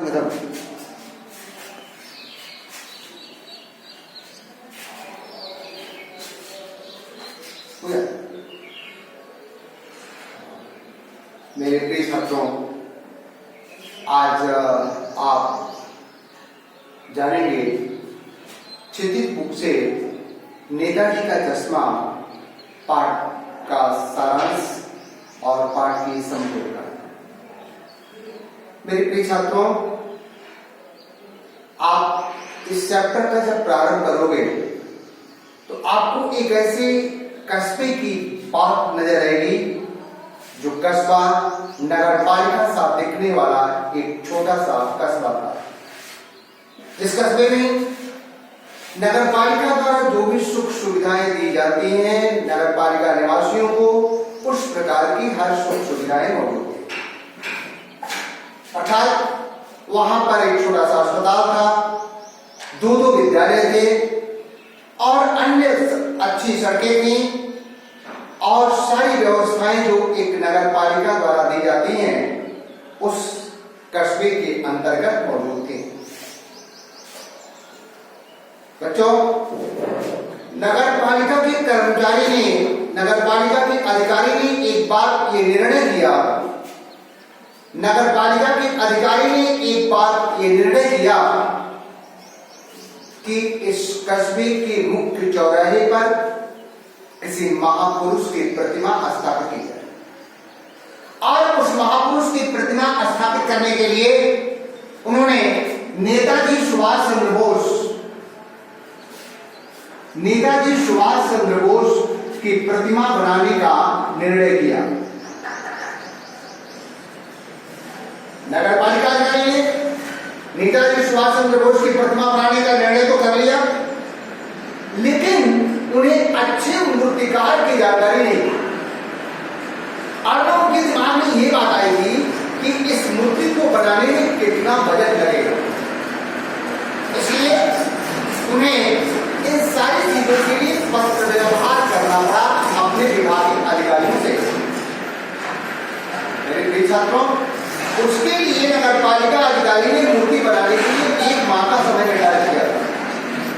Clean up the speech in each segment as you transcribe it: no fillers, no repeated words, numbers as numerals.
मतलब मेरे प्रिय छात्रों, आज आप जानेंगे क्षितिज बुक से नेताजी का चश्मा पाठ का सारांश और पाठ की संपूर्णता। मेरे प्रिय छात्रों, आप इस चैप्टर का जब प्रारंभ करोगे तो आपको एक ऐसे कस्बे की बात नजर आएगी जो कस्बा नगरपालिका सा दिखने वाला एक छोटा सा कस्बा था। इस कस्बे में नगरपालिका द्वारा जो भी सुख सुविधाएं दी जाती हैं, नगरपालिका निवासियों को उस प्रकार की हर सुख सुविधाएं मौजूद थी। अर्थात वहां पर एक छोटा सा अस्पताल था, दो विद्यालय थे और अन्य अच्छी सड़कें थी और सारी व्यवस्थाएं जो एक नगरपालिका द्वारा दी जाती हैं उस कस्बे के अंतर्गत मौजूद थी। बच्चों, नगरपालिका के कर्मचारी ने, नगरपालिका के अधिकारी ने एक बार ये निर्णय लिया, नगरपालिका के अधिकारी ने एक बार ये निर्णय लिया कि इस कस्बे के मुख्य चौराहे पर किसी महापुरुष की प्रतिमा स्थापित की जाए और उस महापुरुष की प्रतिमा स्थापित करने के लिए उन्होंने नेताजी सुभाष चंद्र बोस की प्रतिमा बनाने का निर्णय किया। नगरपालिका अधिकारी ने नेताजी सुभाष चंद्र बोस की प्रतिमा बनाने का निर्णय तो कर लिया, लेकिन उन्हें अच्छे मूर्तिकार की जानकारी नहीं। और उनके दिमाग में ये बात आएगी कि इस मूर्ति को बनाने में कितना बजट लगेगा, इसलिए उन्हें इन सारी चीजों के लिए पत्र व्यवहार करना था अपने विभागीय अधिकारियों से। मेरे प्रिय छात्रों, उसके लिए नगरपालिका अधिकारी ने मूर्ति बनाने के लिए 1 माह का समय निर्धारित किया था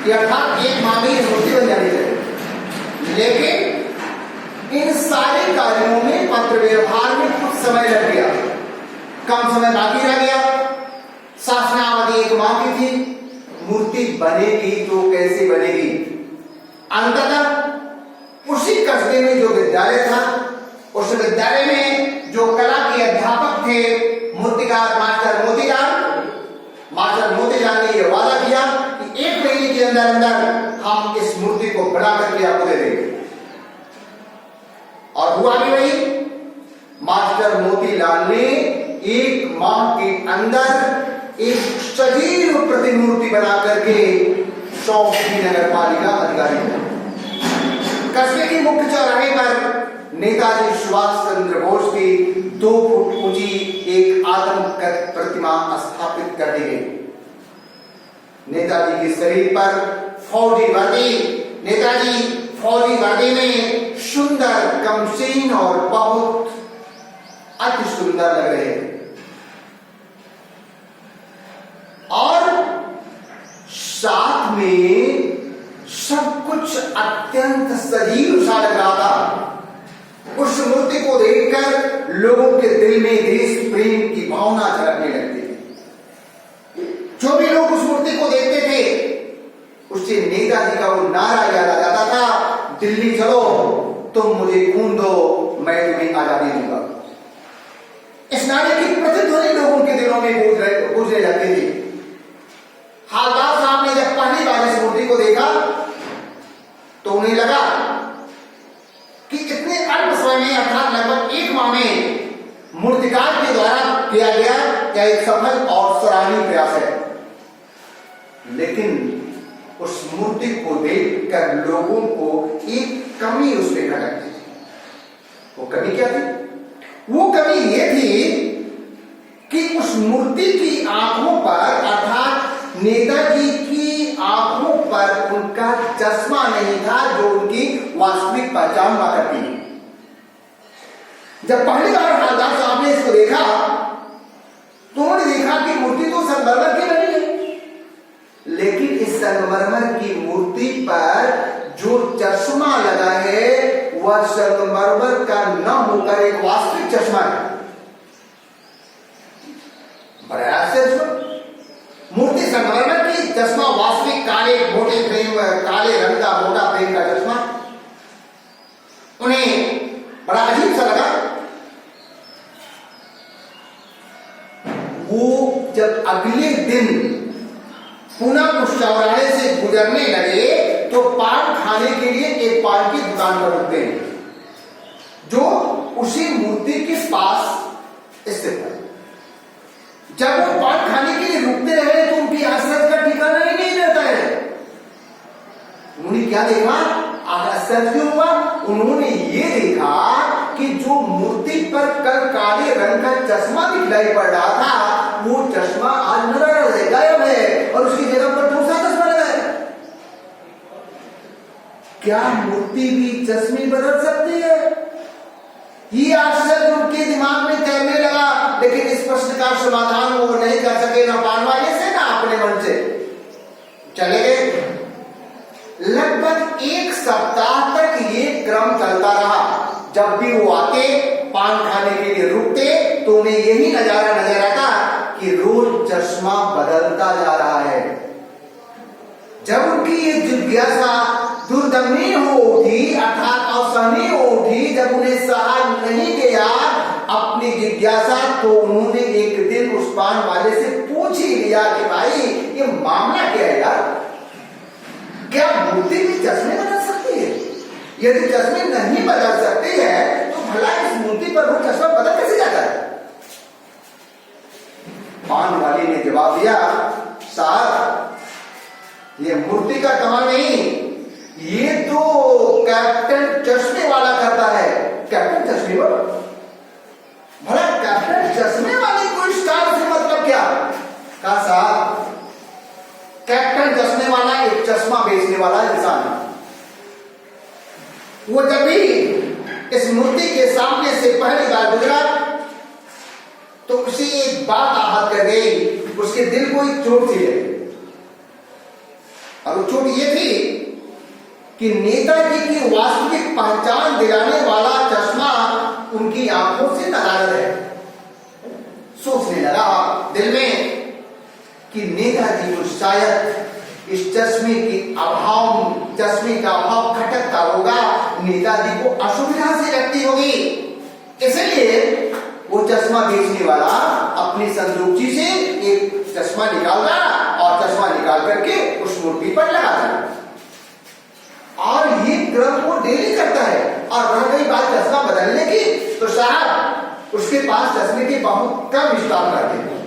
कि अर्थात 1 माह में ये मूर्ति बन जानी चाहिए। लेकिन इन सारे कार्यों में पत्र व्यवहार में कुछ समय लग गया, कम समय बाकी रह गया। शासनावधि 1 माह की थी, मूर्ति बनेगी तो कैसे बनेगी? अंततः उसी कस्बे में जो विद्यालय था, उस विद्यालय में जो कला के अध्यापक थे मूर्तिकार मास्टर मोतीलाल ने यह वादा किया कि 1 महीने के अंदर अंदर हम इस मूर्ति को बना करके आपको दे देंगे। और हुआ भी वही, मास्टर मोतीलाल ने 1 माह के अंदर एक सजीव प्रतिमूर्ति बना करके सौंप दी नगरपालिका अधिकारी को। कस्बे के मुख्य चौराहे पर नेताजी सुभाष चंद्र बोस की 2 फुट ऊंची एक आदमकद प्रतिमा स्थापित कर दी गई। नेताजी के शरीर पर फौजी वर्दी, नेताजी फौजी वर्दी में सुंदर, कमसीन और बहुत अति सुंदर लग रहे थे और साथ में सब कुछ अत्यंत सजीव सा लग रहा था। उस मूर्ति को देखकर लोगों के दिल में देश प्रेम की भावना झलकने लगती थी। जो भी लोग उस मूर्ति को देखते थे उससे नेताजी का वो नारा याद आ जाता था, दिल्ली चलो, तुम मुझे खून दो, मैं तुम्हें आजादी दूंगा। इस नारे की प्रतिध्वनि लोगों के दिलों में गूंजने लगती थी। हालदार साहब ने जब पहली बार इस मूर्ति को देखा तो उन्हें लगा कि इतने अल्प समय में, अर्थात लगभग 1 माह में मूर्तिकार के द्वारा किया गया यह एक सफल और सराहनीय प्रयास है। लेकिन उस मूर्ति को देखकर लोगों को एक कमी उसमें खटकती थी। वो कमी क्या थी? वो कमी ये थी कि उस मूर्ति की आंखों पर, अर्थात नेताजी की आंखों पर उनका चश्मा नहीं था जो उनकी वास्तविक पहचान हुआ करती है। जब पहली बार हालदार साहब ने इसको देखा तो उन्होंने देखा कि मूर्ति तो सब संगमरमर की मूर्ति पर जो चश्मा लगा है वह संगमरमर का न होकर एक वास्तविक चश्मा है। बड़ा आश्चर्य, मूर्ति संगमरमर की, चश्मा वास्तविक काले मोटे फ्रेम, काले रंग का मोटा फ्रेम का चश्मा। उन्हें बड़ा अजीब सा लगा। वो जब अगले दिन पुनः उस चौराहे से गुजरने लगे तो पान खाने के लिए एक पान की दुकान पर रुकते हैं जो उसी मूर्ति के पास स्थित है। जब वो पान खाने के लिए रुकते रहे तो उनकी आश्चर्य का ठिकाना ही नहीं रहता है। उन्होंने क्या देखा? आश्चर्य क्यों हुआ? उन्होंने ये देखा कि जो मूर्ति पर कल काले रंग का चश्मा दिखाई पड़ रहा था वो चश्मा आज नजर गायब है और उसकी जगह पर दूसरा चश्मा लगा है। क्या मूर्ति भी चश्मे बदल सकती है? ये आश्चर्य उनके दिमाग में तैरने लगा, लेकिन इस प्रश्न का समाधान वो नहीं कर सके, ना पान वाले से ना अपने मन से। चले गए। लगभग एक सप्ताह तक ये क्रम चलता रहा। जब भी वो आते, पान खाने के लिए रुकते तो उन्हें यही नजारा नजर आता कि रोज चश्मा बदलता जा रहा है। जब उनकी ये जिज्ञासा दुर्दमनीय हो उठी, अर्थात असहनीय हो उठी, जब उन्हें सहा नहीं गया अपनी जिज्ञासा, तो उन्होंने एक दिन उस पान वाले से पूछ ही लिया कि भाई ये मामला क्या है यार, क्या मूर्ति भी चश्मे बदल सकती है? यदि चश्मे नहीं बदल सकती है तो भला इस मूर्ति पर वो चश्मा बदल कैसे जाता है? पान वाले ने जवाब दिया, साहब ये मूर्ति का कमाल नहीं, ये तो कैप्टन चश्मे वाला करता है। कैप्टन चश्मे वाला? भला कैप्टन चश्मे वाले को स्टार से मतलब क्या? कहा साहब कैप्टन चश्मे वाला एक चश्मा बेचने वाला इंसान है। वो जब भी इस मूर्ति के सामने से पहली बार गुजरा तो उसे एक बात आहत कर गई, उसके दिल को एक चोट सी लगी। और वो चोट ये थी कि नेताजी की वास्तविक पहचान दिलाने वाला चश्मा उनकी आंखों से नदारद है। सोचने लगा दिल में कि नेताजी को शायद इस चश्मे का अभाव खटकता होगा, नेताजी को असुविधा से लगती होगी, इसलिए वो चश्मा बेचने वाला अपनी संदूकची से एक चश्मा निकाला और चश्मा निकाल करके उस मूर्ति पर लगाता। और ये क्रम वो डेली करता है। और रह गई बात चश्मा बदलने की, तो साहब उसके पास चश्मे के बहुत कम इस्तेमाल करते हैं।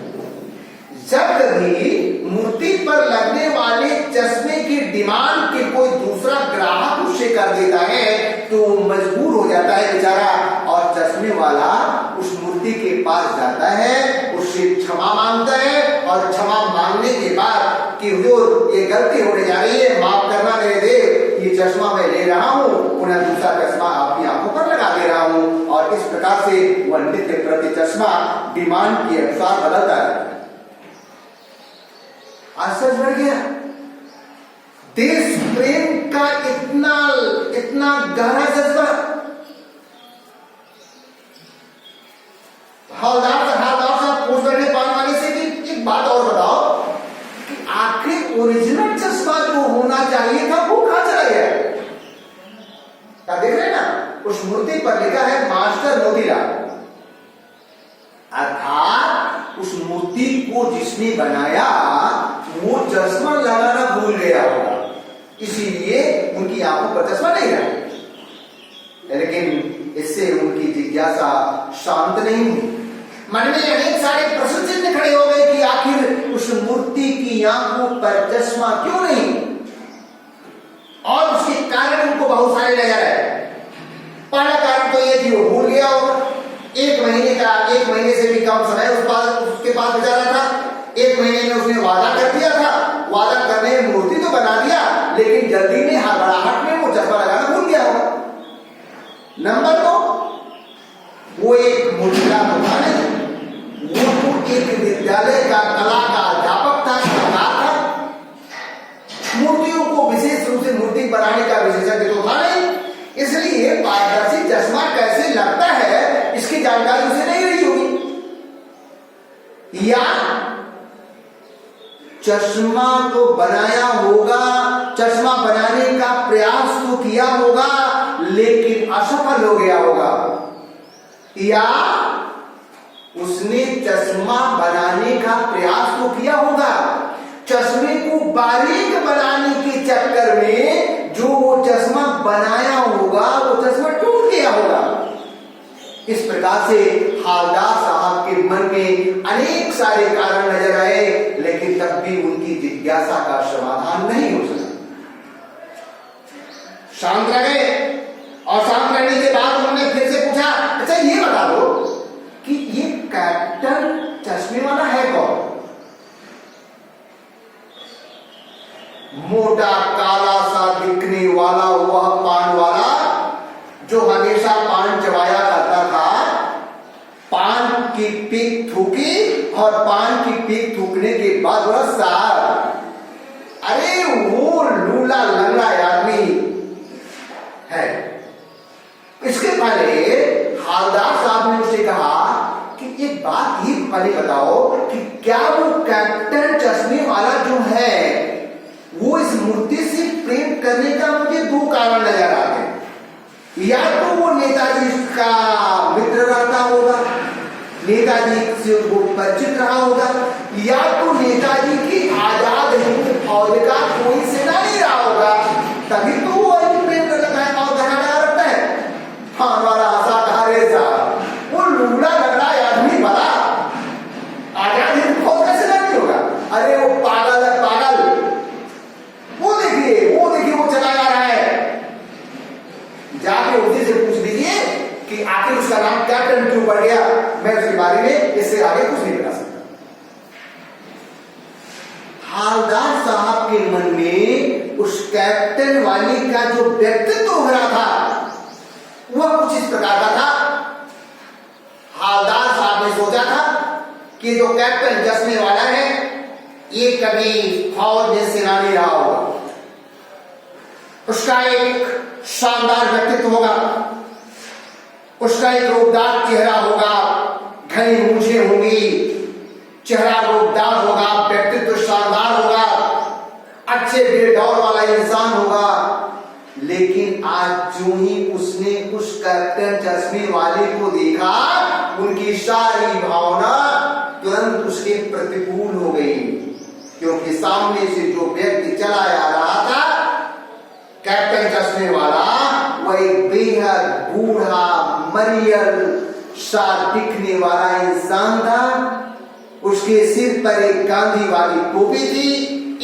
जब कभी मूर्ति पर लगने वाले चश्मे की डिमांड के कोई दूसरा ग्राहक उससे कर देता है तो मजबूर हो जाता है बेचारा, और चश्मे वाला उस मूर्ति के पास जाता है, उससे क्षमा मांगता है, और क्षमा मांगने के बाद कि हुजूर ये गलती होने जा रही है, माफ करना मेरे देव, ये चश्मा मैं ले रहा हूँ, पुनः दूसरा चश्मा आपकी आंखों पर लगा दे रहा हूँ। और इस प्रकार से वह नित्य प्रति चश्मा डिमांड के अनुसार बदलता है। आश्चर्य बढ़ गया। देश प्रेम का इतना गहरा जज्बा। हवलदार साहब पूछ रहे पान वाले से कि एक बात और बताओ कि आखिर ओरिजिनल चश्मा जो होना चाहिए था वो कहां चला गया? क्या देख रहे हैं ना, उस मूर्ति पर लिखा है मास्टर मोतीलाल। अर्थात उस मूर्ति को जिसने बनाया वो चश्मा लगाना भूल गया होगा, इसीलिए उनकी आंखों पर चश्मा नहीं रहा। लेकिन इससे उनकी जिज्ञासा शांत नहीं हुई। मन में अनेक सारे प्रश्न चिन्ह खड़े हो गए कि आखिर उस मूर्ति की आंखों पर चश्मा क्यों नहीं, और उसके कारण उनको बहुत सारे नजर आए। पहला कारण तो ये कि वो भूल गया होगा। एक महीने से भी कम समय उसके पास गुजारा था। 1 महीने में उसने वादा कर दिया था, वादा करने में मूर्ति तो बना दिया, लेकिन जल्दी में हड़बड़ाहट में वो चश्मा लगाना भूल गया होगा। नंबर 2, वो एक मूर्तिकार होता नहीं, वो तो एक विद्यालय का कला का अध्यापक था, कलाकार था। मूल चश्मा तो बनाया होगा, चश्मा बनाने का प्रयास तो किया होगा, लेकिन असफल हो गया होगा, या उसने चश्मा बनाने का प्रयास तो किया होगा, चश्मे को बारीक बनाने के चक्कर में जो वो चश्मा बनाया होगा वो चश्मा टूट गया होगा। इस प्रकार से हालदार साहब के मन में अनेक सारे कारण नजर आए, लेकिन तब भी उनकी जिज्ञासा का समाधान नहीं हो सका। शांत रहे, और शांत रहने के बाद उन्होंने फिर से पूछा, अच्छा ये बता दो कि ये कैप्टन चश्मे वाला है कौन? मोटा काला सा दिखने वाला वह पान वाला जो हमेशा पान चबाया करता था, पान की पीक थूकी और पान की पीक थूकने के बाद वह साहब, अरे वो लूला लंगड़ा आदमी है। इसके पहले हालदार साहब ने उसे कहा कि एक बात ये पहले बताओ कि क्या वो कैप्टन चश्मे वाला जो है वो इस मूर्ति से प्रेम करने का मुझे दो कारण नजर आते हैं। या तो वो नेताजी का मित्र रहता होगा, नेताजी से वो परिचित रहा होगा, या तो नेताजी की आजाद हिंद फौज का कोई सेनानी रहा होगा, तभी तो वो प्रेम कर रखा है और धना रखता है। हाँ, हमारा आशा धारे साहब वो लूड़ा लगड़ा आदमी भला आजाद हिंद फौज का सेनानी होगा? अरे वो पागल है, पागल। वो देखिए वो चला जा रहा है। जाके उसी से पूछ लीजिए कि आखिर उसका नाम कैप्टन क्यों पड़ गया। मैं उसके बारे में इससे आगे कुछ नहीं बता सकता। हालदार साहब के मन में उस कैप्टन वाली का जो व्यक्तित्व हो रहा था वह कुछ इस प्रकार का था। हालदार साहब ने सोचा था कि जो कैप्टन चश्मे वाला है ये कभी फौज में सेनानी रहा होगा, उसका एक शानदार व्यक्तित्व होगा, उसका एक रोबदार चेहरा होगा, घनी मूछें होंगी, चेहरा रोबदार होगा, व्यक्तित्व शानदार होगा, अच्छे बेडौर वाला इंसान होगा। लेकिन आज जो ही उसने उस कैप्टन चश्मे वाले को देखा, उनकी सारी भावना तुरंत उसके प्रतिकूल हो गई, क्योंकि सामने से जो व्यक्ति चला आ रहा था कैप्टन चश्मे वाला, वह एक बेहद बूढ़ा मरियल सा दिखने वाला इंसान था। उसके सिर पर एक गांधी वाली टोपी थी,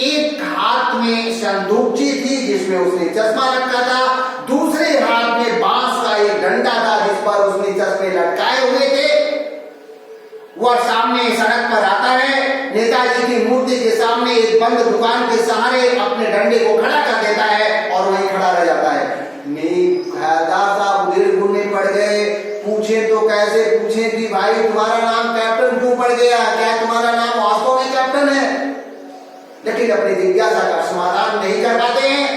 एक हाथ में संदूकची थी जिसमें उसने चश्मा रखा था, दूसरे हाथ में बांस का एक डंडा था जिस पर उसने चश्मे लटकाए हुए थे। वह सामने सड़क पर आता है, नेताजी की मूर्ति के सामने एक बंद दुकान के सहारे अपने डंडे को खड़ा कर देता है और वहीं खड़ा रह जाता है। साहब निर्गुण में पड़ गए, पूछे तो कैसे पूछे कि भाई तुम्हारा नाम कैप्टन क्यों पड़ गया, क्या तुम्हारा नाम वास्तव में कैप्टन है? लेकिन अपनी जिज्ञासा का समाधान नहीं कर पाते हैं।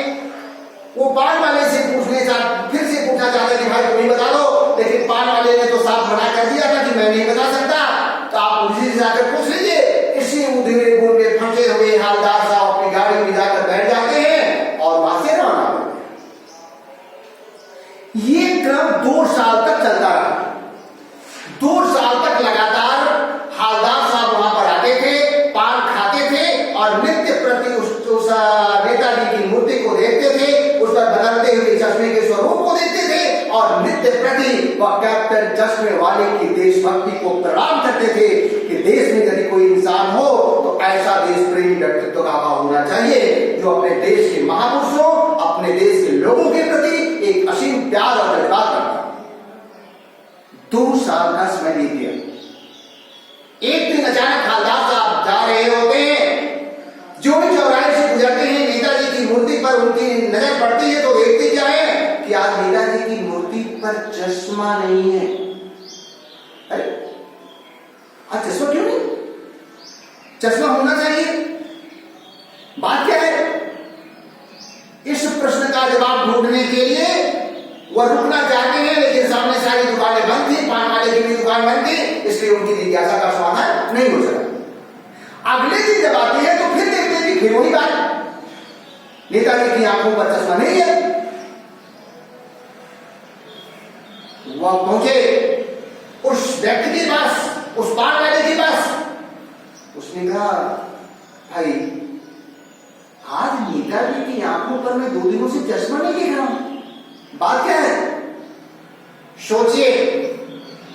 वो पान वाले से फिर से पूछना चाहते कि भाई तुम ही बता दो, लेकिन पान वाले ने तो साफ मना कर दिया था कि मैं नहीं बता सकता। तो आप उसी से जाकर पूछ लीजिए। इसी उधेड़े गुण में फंसे हुए हालदार साहब अपनी गाड़ी में जाकर बैठ जाते हैं और वहां से रवाना होते हैं। ये क्रम 2 साल तक चलता रहा। 2 साल तक लगातार हालदार साहब वहां पर आते थे, पान खाते थे और नित्य प्रति उस नेताजी की मूर्ति को देखते थे, उस पर बदलते हुए चश्मे के स्वरूप को देखते थे और नित्य प्रति वह कैप्टन चश्मे वाले की देशभक्ति को प्रणाम करते थे कि देश में यदि कोई इंसान हो तो ऐसा देश प्रेमी व्यक्तित्व का भाव होना चाहिए जो अपने देश के महापुरुषों, अपने देश के लोगों के प्रति एक असीम प्यार और जज्बात रखता। 2 साल का समय बीत गया। एक दिन अचानक हालदार साहब जा रहे होते हैं, जो भी चौराहे से गुजरते हैं, नेताजी की मूर्ति पर उनकी नजर पड़ती है तो देखते क्या है कि आज नेताजी की मूर्ति पर चश्मा नहीं है। अरे आज चश्मा क्यों नहीं? चश्मा होना चाहिए। बात क्या है? इस प्रश्न का जवाब ढूंढने के लिए वह रुकना चाहते हैं, लेकिन सामने सारी दुकानें बंद थी, पान वाले की भी दुकान बंद थी, इसलिए उनकी जिज्ञासा का समाधान नहीं हो सका। अगले दिन जब आती है तो फिर फिर वही बात, नेताजी की आंखों पर चश्मा नहीं है। वह पहुंचे उस व्यक्ति के पास, उस बाढ़ वाले के पास। उसने कहा, भाई आज नेताजी की आंखों पर मैं 2 दिनों से चश्मा नहीं देख रहा हूं, बात क्या है? सोचिए,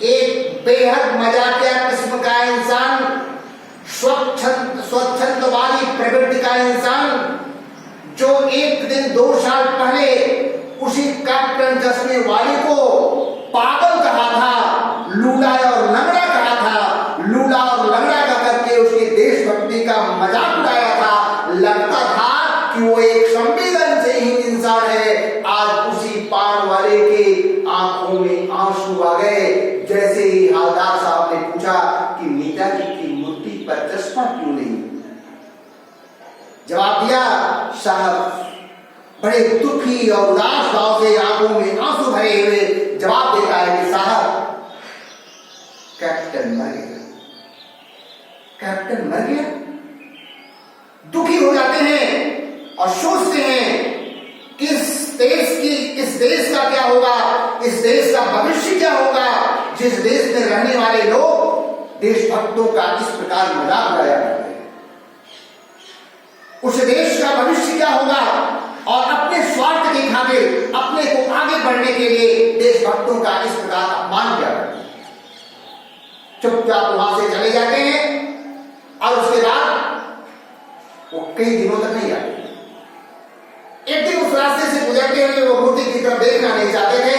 एक बेहद मजाकिया किस्म का इंसान, स्वच्छंदवादी प्रवृत्ति का इंसान, जो एक दिन 2 साल पहले उसी कैप्टन चश्मे वाले को पागल कहा था, लूला और लंगड़ा कहा था, लूला और लंगड़ा का करके उसकी देशभक्ति का मजाक उड़ाया था, लगता था कि वो एक संवेदनशील इंसान है। आज उसी पान वाले के आंखों में आंसू आ गए। जैसे ही हवलदार साहब ने पूछा कि नेताजी की मूर्ति पर चश्मा क्यों नहीं, जवाब दिया, साहब बड़े दुखी और उदास भाव से आंखों में आंसू भरे हुए जवाब देता है कि साहब कैप्टन मर गया, कैप्टन मर गया। दुखी हो जाते हैं और सोचते हैं कि इस देश का क्या होगा, इस देश का भविष्य क्या होगा, जिस देश में रहने वाले लोग देशभक्तों का इस प्रकार मजाक उड़ाया करते हैं। उस देश का भविष्य क्या होगा, और अपने स्वार्थ की खातिर, अपने को आगे बढ़ने के लिए देशभक्तों का इस प्रकार अपमान किया करते हैं। चुपचाप वहां से चले जाते हैं और उसके बाद वो कई दिनों तक नहीं आते। एक दिन उस रास्ते से गुजरते हुए वो मूर्ति की तरफ देखना नहीं चाहते थे,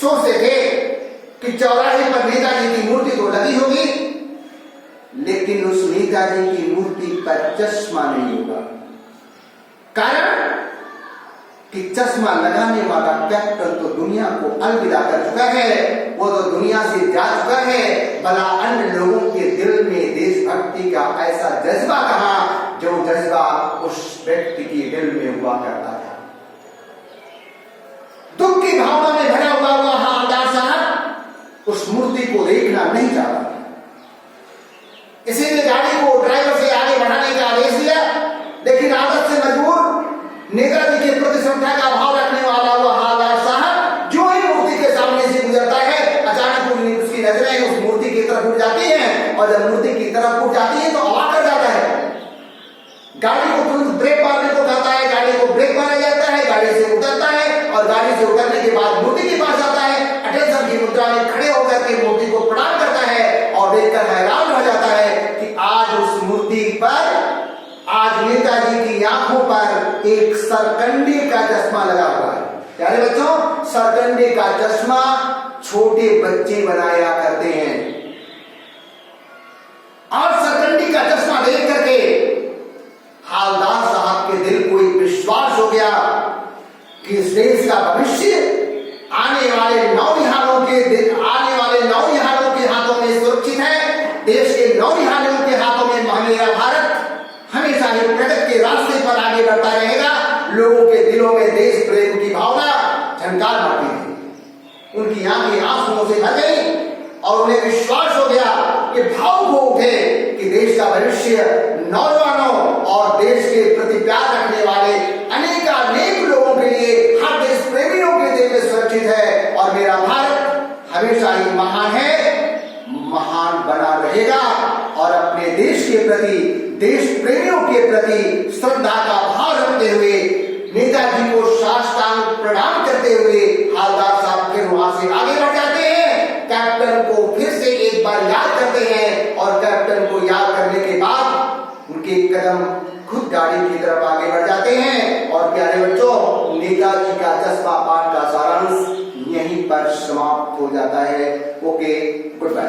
सोचते थे कि चौराहे पर नेताजी की मूर्ति तो लगी होगी, लेकिन उस नेताजी की मूर्ति पर चश्मा नहीं होगा। कारण कि चश्मा लगाने वाला कैप्टन तो दुनिया को अलविदा कर चुका है, वो तो दुनिया से जा चुका है। भला अन्य लोगों के दिल में देशभक्ति का ऐसा जज्बा कहां, जो जज्बा उस व्यक्ति के दिल में हुआ करता था। दुख की भावना में भरा हुआ हवलदार साहब उस मूर्ति को देखना नहीं चाहता, इसीलिए गाड़ी को ड्राइवर से आगे बढ़ाने का आदेश दिया। लेकिन आदत से मजबूर, नेताजी के प्रति श्रद्धा का भाव रखने वाला हुआ हवलदार साहब जो ही मूर्ति के सामने से गुजरता है, अचानक उसकी नजरें उस मूर्ति की तरफ उठ जाती हैं, और जब मूर्ति की तरफ उठ जाती है तो अवाक कर जाता है। गाड़ी को तुरंत ब्रेक मारने को कहता है, गाड़ी को ब्रेक मारा जाता है, गाड़ी से उतरता है, और गाड़ी से उतरने के बाद मूर्ति के पास आता है, अटेंशन की मुद्रा में खड़े होकर के मूर्ति को प्रणाम करता है, और देखकर हैरान रह जाता है कि आज उस मूर्ति पर, आज नेताजी की आंखों पर एक सरकंडे का चश्मा लगा हुआ है। प्यारे बच्चों, सरकंडे का चश्मा छोटे बच्चे बनाया करते हैं, और सरकंडे का चश्मा देख करके हवलदार साहब के दिल को एक विश्वास हो गया कि इस देश का भविष्य आने वाले नौनिहालों के हाथों में सुरक्षित है। देश के नौनिहालों के हाथों में मेरा भारत हमेशा ही प्रगति के रास्ते पर आगे बढ़ता रहेगा। लोगों के दिलों में देश प्रेम की भावना झंकार मारती थी। उनकी आंखें आंसुओं से भर गई और उन्हें विश्वास हो गया कि भाव हो उठे कि देश का भविष्य नौजवानों और देश के प्रति प्यार रखने वाले अनेक लोगों के लिए, हर देश प्रेमियों के दिल में सुरक्षित है, और मेरा भारत हमेशा ही महान है, महान बना रहेगा। और अपने देश के प्रति, देश प्रेमियों के प्रति श्रद्धा का भाव रखते हुए, नेताजी को साष्टांग प्रणाम करते हुए हवलदार साहब फिर वहां से आगे बढ़ जाते हैं। कैप्टन को फिर से एक बार याद करते हैं, और कैप्टन को याद करने के बाद उनके कदम खुद गाड़ी की तरफ आगे बढ़ जाते हैं। और प्यारे बच्चों, नेताजी का चश्मा पाठ का सारांश यहीं पर समाप्त हो जाता है। Okay, good bye.